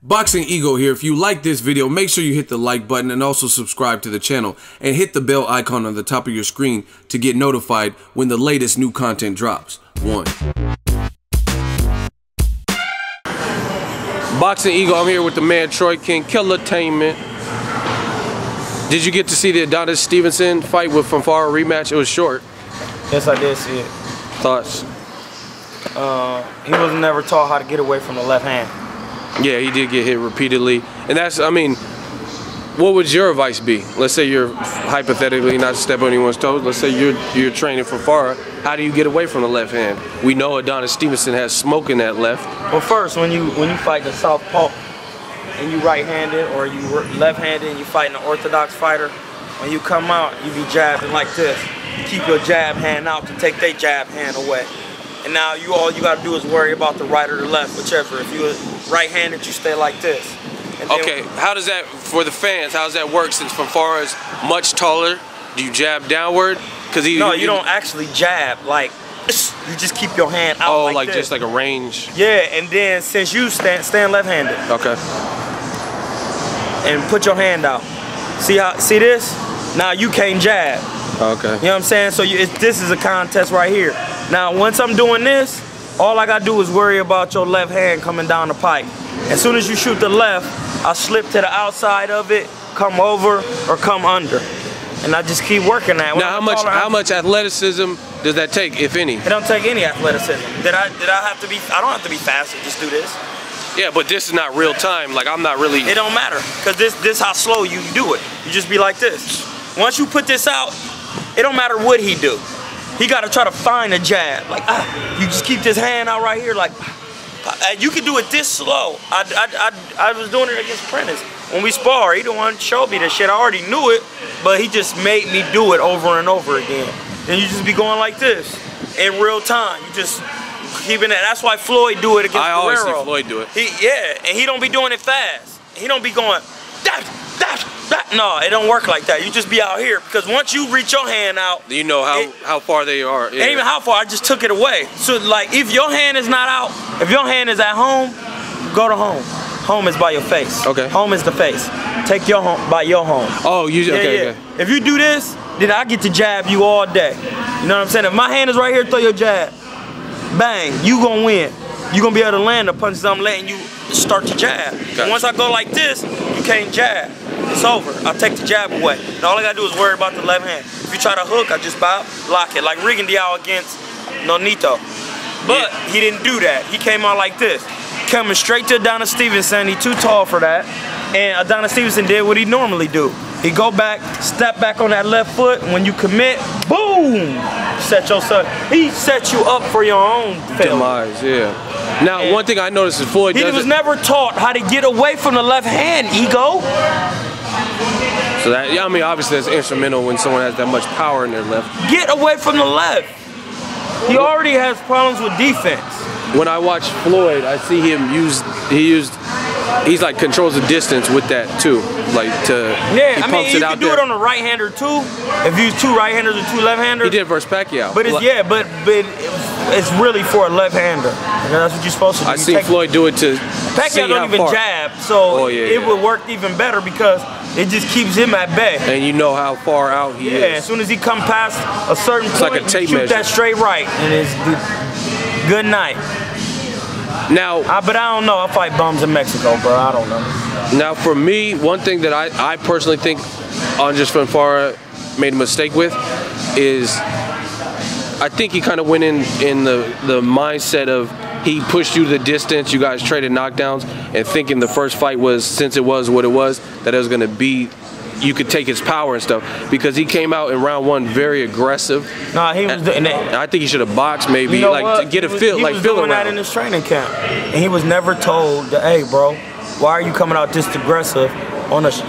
Boxingego here. If you like this video, make sure you hit the like button and also subscribe to the channel and hit the bell icon on the top of your screen to get notified when the latest new content drops. Boxingego, I'm here with the man Troy King, Killertainment. Did you get to see the Adonis Stevenson fight with Fonfara Rematch? It was short. Yes, I did see it. Thoughts? He was never taught how to get away from the left hand. Yeah, he did get hit repeatedly. And that's, I mean, what would your advice be? Let's say you're, hypothetically, not to step on anyone's toes, let's say you're training Fonfara. How do you get away from the left hand? We know Adonis Stevenson has smoke in that left. Well, first, when you fight the southpaw and you right-handed or you left-handed and you fight an orthodox fighter, when you come out, you be jabbing like this. You keep your jab hand out to take their jab hand away. And now all you gotta do is worry about the right or the left, whichever. If you're right-handed, you stay like this. Okay, how does that, for the fans, how does that work since Fonfara is much taller? Do you jab downward? No, you don't actually jab, like, you just keep your hand out like this. Just like a range? Yeah, and then since you stand left-handed. Okay. And put your hand out. See this? Now you can't jab. Okay. You know what I'm saying? So this is a contest right here. Now, once I'm doing this, all I gotta do is worry about your left hand coming down the pipe. As soon as you shoot the left, I slip to the outside of it, come over, or come under. And I just keep working that. Now, how much athleticism does that take, if any? It don't take any athleticism. Did I have to be? I don't have to be fast and just do this. Yeah, but this is not real time. Like, I'm not really. It don't matter, cause this how slow you do it. You just be like this. Once you put this out, it don't matter what he do. He got to try to find a jab. Like, you just keep this hand out right here. Like, you can do it this slow. I was doing it against Prentice. When we spar, he the one showed me this shit. I already knew it, but he just made me do it over and over again. And you just be going like this in real time. You just keeping it. That's why Floyd do it against Guerrero. I always see Floyd do it. Yeah, and he don't be doing it fast. He don't be going, no, it don't work like that. You just be out here, because once you reach your hand out, you know how far they are. Yeah. Ain't even how far, I just took it away. So like, if your hand is not out, if your hand is at home, go to home. Home is by your face. Okay. Home is the face. Take your home by your home. Oh, okay. If you do this, then I get to jab you all day. You know what I'm saying? If my hand is right here, throw your jab. Bang, you gonna win. You gonna be able to land the punches I'm letting you start to jab. And once I go like this, you can't jab. It's over. I'll take the jab away. And all I gotta do is worry about the left hand. If you try to hook, I just block it. Like Regan Diao against Nonito. But he didn't do that. He came out like this. Coming straight to Adonis Stevenson. He too tall for that. And Adonis Stevenson did what he normally do. He go back, step back on that left foot. When you commit, boom! He set you up for your own failure. Demise, yeah. Now, one thing I noticed is Floyd he was never taught how to get away from the left hand, Ego. So that, yeah, I mean, obviously that's instrumental when someone has that much power in their left. Get away from the left. He already has problems with defense. When I watch Floyd, I see him he's like controls the distance with that too. Like yeah, I mean, you can do it on the right-hander too. If you use two right-handers or two left-handers. He did versus Pacquiao. But it's really for a left-hander. That's what you're supposed to do. I see Floyd do it to Pacquiao don't even jab, so it would work even better because it just keeps him at bay. And you know how far out he is. Yeah, as soon as he come past a certain point, like a tape shoot measure. That straight right, and it's good night. Now, but I don't know. I fight bums in Mexico, bro. I don't know. Now, for me, one thing that I personally think Andrzej Fonfara made a mistake with is I think he kind of went in the mindset of he pushed you to the distance. You guys traded knockdowns, and thinking the first fight was, since it was what it was, that it was going to be, you could take his power and stuff, because he came out in round one very aggressive. Nah, he was doing that. I think he should have boxed maybe, to get a feel, like feel around. He was doing that in his training camp, and he was never told that, hey, bro, why are you coming out this aggressive?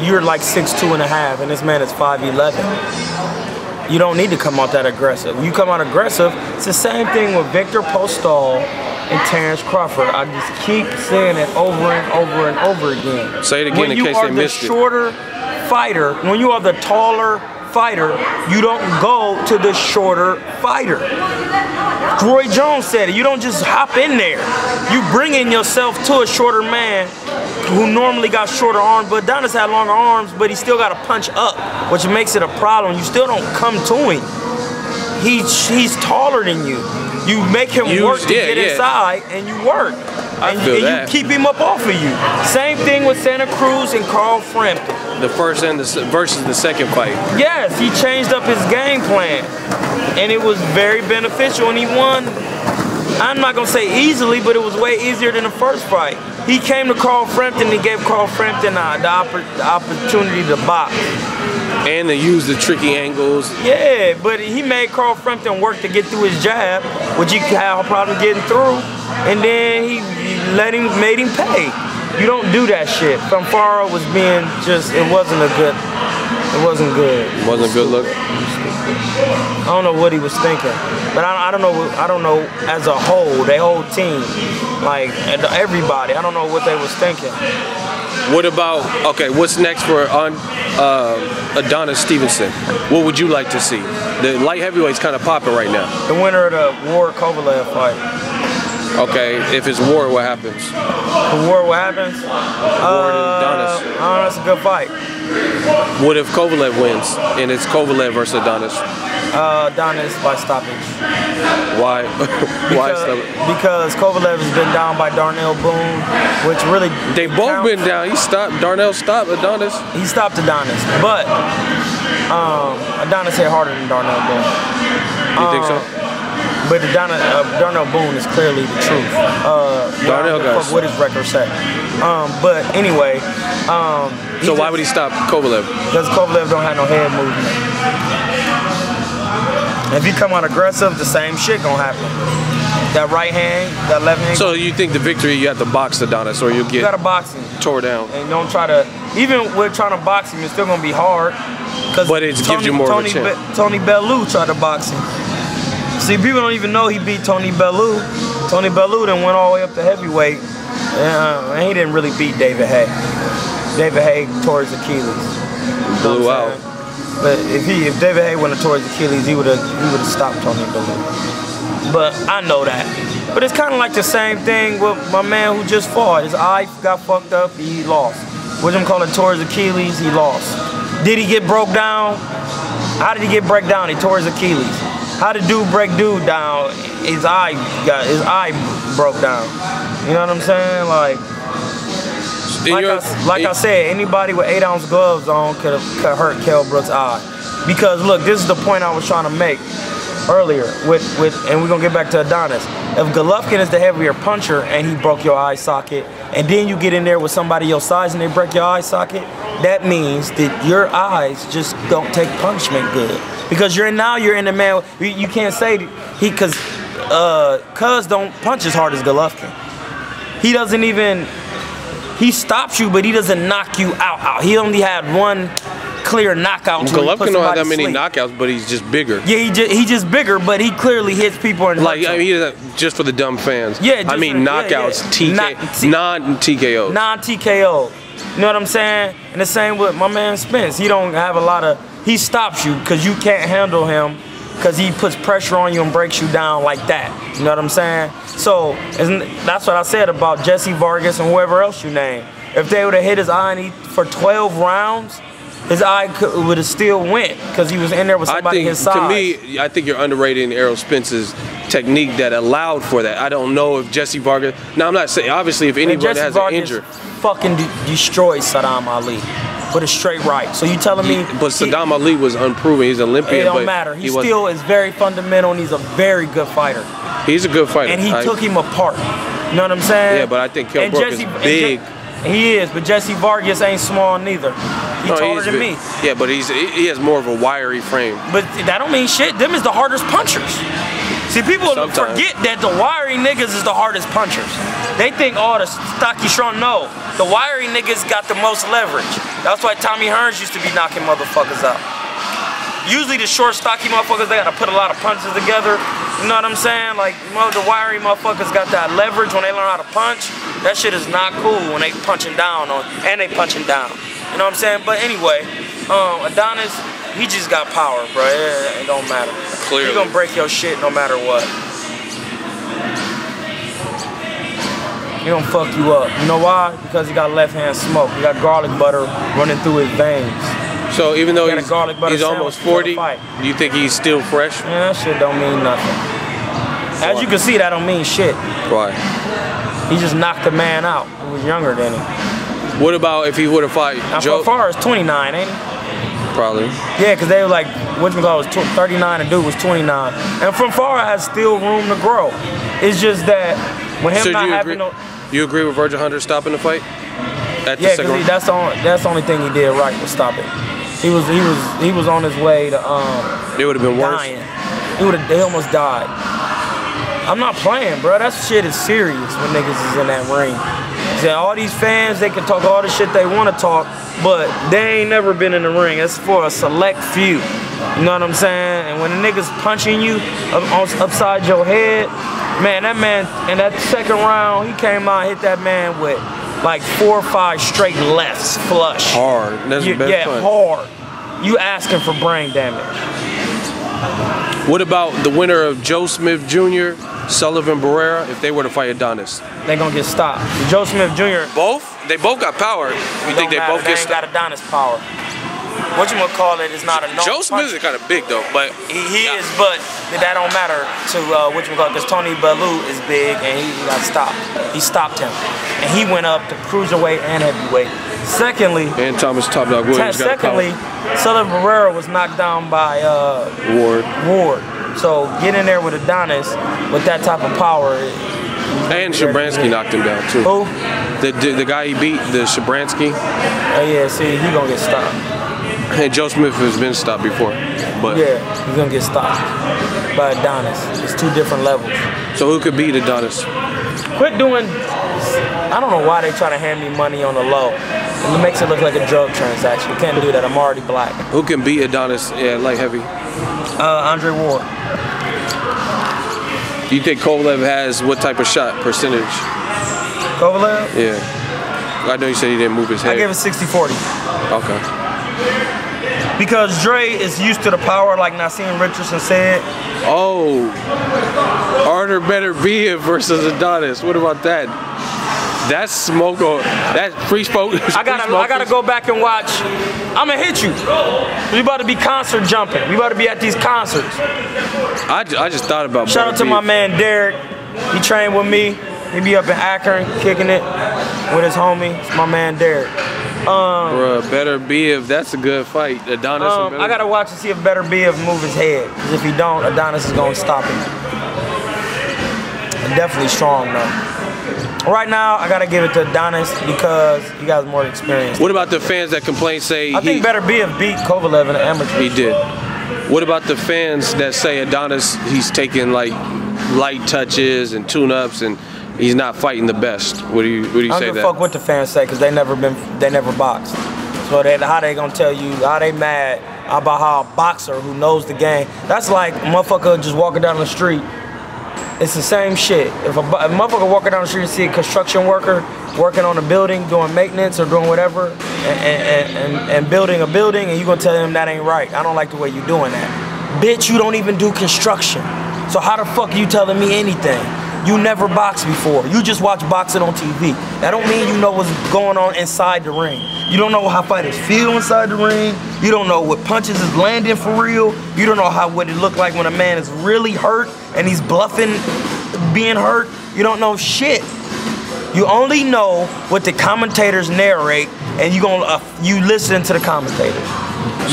You're like 6'2.5", and this man is 5'11". You don't need to come out that aggressive. You come out aggressive. It's the same thing with Victor Postol and Terrence Crawford. I just keep saying it over and over and over again. Say it again in case they missed it. When you are the shorter fighter, when you are the taller fighter, you don't go to the shorter fighter. Roy Jones said it. You don't just hop in there. You bring in yourself to a shorter man who normally got shorter arms, but Adonis had longer arms, but he still got to punch up, which makes it a problem. You still don't come to him. He's taller than you. You make him work to get inside, and you work. And you keep him up off of you. Same thing with Santa Cruz and Carl Frampton. The first and versus the second fight. Yes, he changed up his game plan, and it was very beneficial, and he won. I'm not gonna say easily, but it was way easier than the first fight. He came to Carl Frampton and gave Carl Frampton the opportunity to box. And they use the tricky angles. Yeah, but he made Carl Frampton work to get through his jab, which he had a problem getting through, and then he made him pay. You don't do that shit. Fonfara was being it wasn't good. It wasn't a good look. I don't know what he was thinking, but I don't know as a whole, the whole team, like everybody. I don't know what they was thinking. What about, okay, what's next for Adonis Stevenson? What would you like to see? The light heavyweight's kind of popping right now. The winner of the Ward-KOVALEV fight. Okay, if it's Ward, what happens? The Ward, what happens? Ward and Adonis. That's a good fight. What if Kovalev wins and it's Kovalev versus Adonis? Adonis by stoppage. Why? Why stoppage? Because Kovalev has been down by Darnell Boone, which really they both been down. Darnell stopped Adonis. He stopped Adonis, but Adonis hit harder than Darnell Boone. You think so? But Darnell Boone is clearly the truth. Darnell guys. What his record say? But anyway. So why would he stop Kovalev? Because Kovalev don't have no head movement. If you come out aggressive, the same shit gonna happen. That right hand, that left hand. So you think the victory, you have to box Adonis, or you gotta box him, tore down, and don't try to. Even with trying to box him, it's still gonna be hard. But it gives you more of a chance. Tony Bellew tried to box him. See, people don't even know he beat Tony Bellew. Tony Bellew then went all the way up to heavyweight, and he didn't really beat David Haye. David Haye tore his Achilles. Blew out. But if David Haye went tore his Achilles, he would have stopped Tony Bellew. But I know that. But it's kind of like the same thing with my man who just fought. His eye got fucked up, he lost. Whatchamacallit tore his Achilles, he lost. Did he get broke down? How did he get broke down? He tore his Achilles. How did dude break dude down? His eye broke down. You know what I'm saying? Like I said, anybody with 8-ounce gloves on could hurt Kell Brook's eye. Because look, this is the point I was trying to make earlier and we're gonna get back to Adonis. If Golovkin is the heavier puncher and he broke your eye socket, and then you get in there with somebody your size and they break your eye socket, that means that your eyes just don't take punishment good. Because you're in the man. You can't say because Cuz don't punch as hard as Golovkin. He doesn't even. He stops you, but he doesn't knock you out. He only had one clear knockout. Golovkin don't have that many knockouts, but he's just bigger. Yeah, he just bigger, but he clearly hits people in just for the dumb fans. Yeah, I mean knockouts, non-TKO. Non-TKO. You know what I'm saying? And the same with my man Spence. He don't have a lot of. He stops you because you can't handle him, because he puts pressure on you and breaks you down like that. You know what I'm saying? So that's what I said about Jesse Vargas and whoever else you name. If they would have hit his eye for 12 rounds, his eye would have still went because he was in there with somebody his size. To me, I think you're underrating Errol Spence's technique that allowed for that. I don't know if Jesse Vargas. Now I'm not saying obviously if anybody has an injury. Fucking destroyed Saddam Ali with a straight right. So you telling me? But Saddam Ali was unproven. He's an Olympian. It don't matter. He still is very fundamental, and he's a very good fighter. He's a good fighter. And he took him apart. You know what I'm saying? Yeah, but I think Kell Brook is big. He is, but Jesse Vargas ain't small neither. He's taller than me. Yeah, but he has more of a wiry frame. But that don't mean shit. Them is the hardest punchers. See, people forget that the wiry niggas is the hardest punchers. They think, oh, the stocky strong. No, the wiry niggas got the most leverage. That's why Tommy Hearns used to be knocking motherfuckers out. Usually the short, stocky motherfuckers, they gotta put a lot of punches together. You know what I'm saying? Like, the wiry motherfuckers got that leverage when they learn how to punch. That shit is not cool when they punching down and they punching down. You know what I'm saying? But anyway, Adonis, he just got power, bro. It don't matter. Clearly. He gonna break your shit no matter what. he don't fuck you up. You know why? Because he got left hand smoke. He got garlic butter running through his veins. So even though he's almost 40, do you think he's still fresh? Man, that shit don't mean nothing. As you can see, that don't mean shit. Why? He just knocked a man out who was younger than him. What about if he would have fought Joe? Fonfara is 29, ain't he? Probably. Yeah, because they were like, whatchamacallit was 39 and dude was 29. And Fonfara has still room to grow. It's just that when him not having no... You agree with Virgil Hunter stopping the fight? Yeah, because that's the only thing he did right was stop it. He was on his way to it would have been worse. Dying. They almost died. I'm not playing, bro. That shit is serious when niggas is in that ring. See, all these fans, they can talk all the shit they want to talk, but they ain't never been in the ring. It's for a select few. You know what I'm saying? And when the niggas punching you upside your head, man, that man in that second round, he came out and hit that man with like 4 or 5 straight lefts, flush. Hard. That's the best punch. Hard. You asking for brain damage. What about the winner of Joe Smith Jr., Sullivan Barrera, if they were to fight Adonis? They gonna get stopped. Joe Smith Jr. Both? They both got power. You think they both get stopped? They ain't got Adonis power. Whatchamacallit is not a no. Joe Smith is kind of big though, but he is, but that don't matter to whatchamacallit, because Tony Bellew is big and he got stopped. He stopped him, and he went up to cruiserweight and heavyweight. Secondly, and Thomas Top Dog Williams got secondly, Sullivan Barrera was knocked down by Ward. So get in there with Adonis with that type of power. And Shabransky knocked him down too. Who? The guy he beat, the Shabransky. Oh yeah, see, he gonna get stopped. And Joe Smith has been stopped before, but yeah, he's gonna get stopped by Adonis. It's 2 different levels. So who could beat Adonis? Quit doing. I don't know why they try to hand me money on the low. It makes it look like a drug transaction. You can't do that. I'm already black. Who can beat Adonis at light heavy? Andre Ward. Do you think KOVALEV has what type of shot percentage? KOVALEV? Yeah. I know you said he didn't move his head. I give it 60-40. Okay. Because Dre is used to the power, like Nassim Richardson said. Oh. Harder better be it versus Adonis. What about that? That's smoke. That's free smoke. I gotta go back and watch. I'ma hit you. We about to be concert jumping. We about to be at these concerts. I just thought about. Shout out to my man Derek. He trained with me. He be up in Akron kicking it with his homie. It's my man Derek. Bruh, better be if that's a good fight. Adonis. I gotta watch to see if Better Be if move his head. Because if he don't, Adonis is gonna stop him. Definitely strong though. Right now, I gotta give it to Adonis because he got more experience. What about the fans that complain, say I think Better Be if beat KOVALEV in the amateur. He did. What about the fans that say Adonis, he's taking like light touches and tune-ups and he's not fighting the best? What do you say that? I don't give a fuck what the fans say because they never boxed. So how they gonna tell you, how they mad about how a boxer who knows the game, that's like a motherfucker just walking down the street. It's the same shit. If a motherfucker walking down the street and see a construction worker working on a building, doing maintenance or doing whatever, and building a building, and you gonna tell him that ain't right. I don't like the way you doing that. Bitch, you don't even do construction. So how the fuck are you telling me anything? You never boxed before. You just watch boxing on TV. That don't mean you know what's going on inside the ring. You don't know how fighters feel inside the ring. You don't know what punches is landing for real. You don't know what it look like when a man is really hurt and he's bluffing being hurt. You don't know shit. You only know what the commentators narrate, and you listen to the commentators.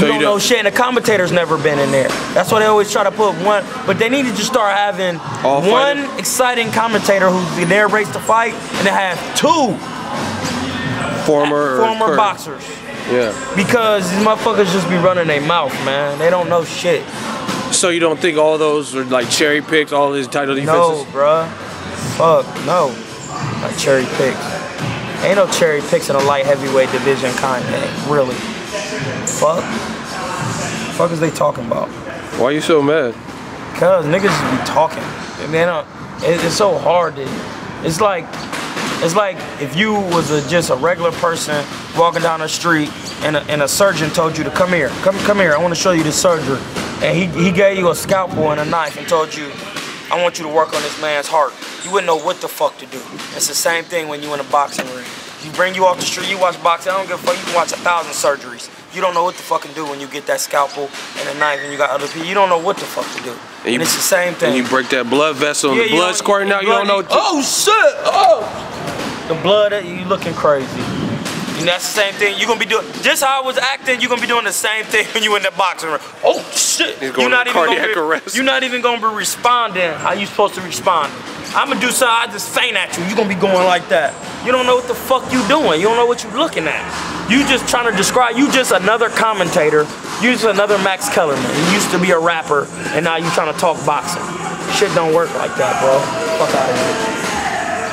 You don't know shit, and the commentator's never been in there. That's why they always try to put one, but they need to just start having one exciting commentator who narrates the fight, and they have 2 former boxers. Yeah. Because these motherfuckers just be running their mouth, man. They don't know shit. So you don't think all those are like cherry picks, all these title defenses? No, bruh. Fuck, no. Like cherry picks. Ain't no cherry picks in a light heavyweight division kind of, really. Fuck is they talking about? Why you so mad? Cause niggas just be talking. Man, it's so hard. It's like if you was just a regular person walking down the street and a surgeon told you to come here. Come here, I want to show you the surgery. And he gave you a scalpel and a knife and told you, I want you to work on this man's heart. You wouldn't know what the fuck to do. It's the same thing when you in a boxing ring. You bring you off the street, you watch boxing, I don't give a fuck, you can watch 1,000 surgeries. You don't know what to fucking do when you get that scalpel and a knife and you got other people. You don't know what the fuck to do. And it's the same thing. And you break that blood vessel and the blood squirting out, you don't know what to do. Oh shit! Oh! The blood, you looking crazy. And that's the same thing you're gonna be doing. Just how I was acting, you're gonna be doing the same thing when you in the boxing ring. Oh shit! You're not even gonna be responding how you supposed to respond. I'm gonna do something, I just feint at you. You're gonna be going like that. You don't know what the fuck you doing. You don't know what you're looking at. You just trying to describe, you just another commentator. You just another Max Kellerman. You used to be a rapper, and now you trying to talk boxing. Shit don't work like that, bro. Fuck out of here.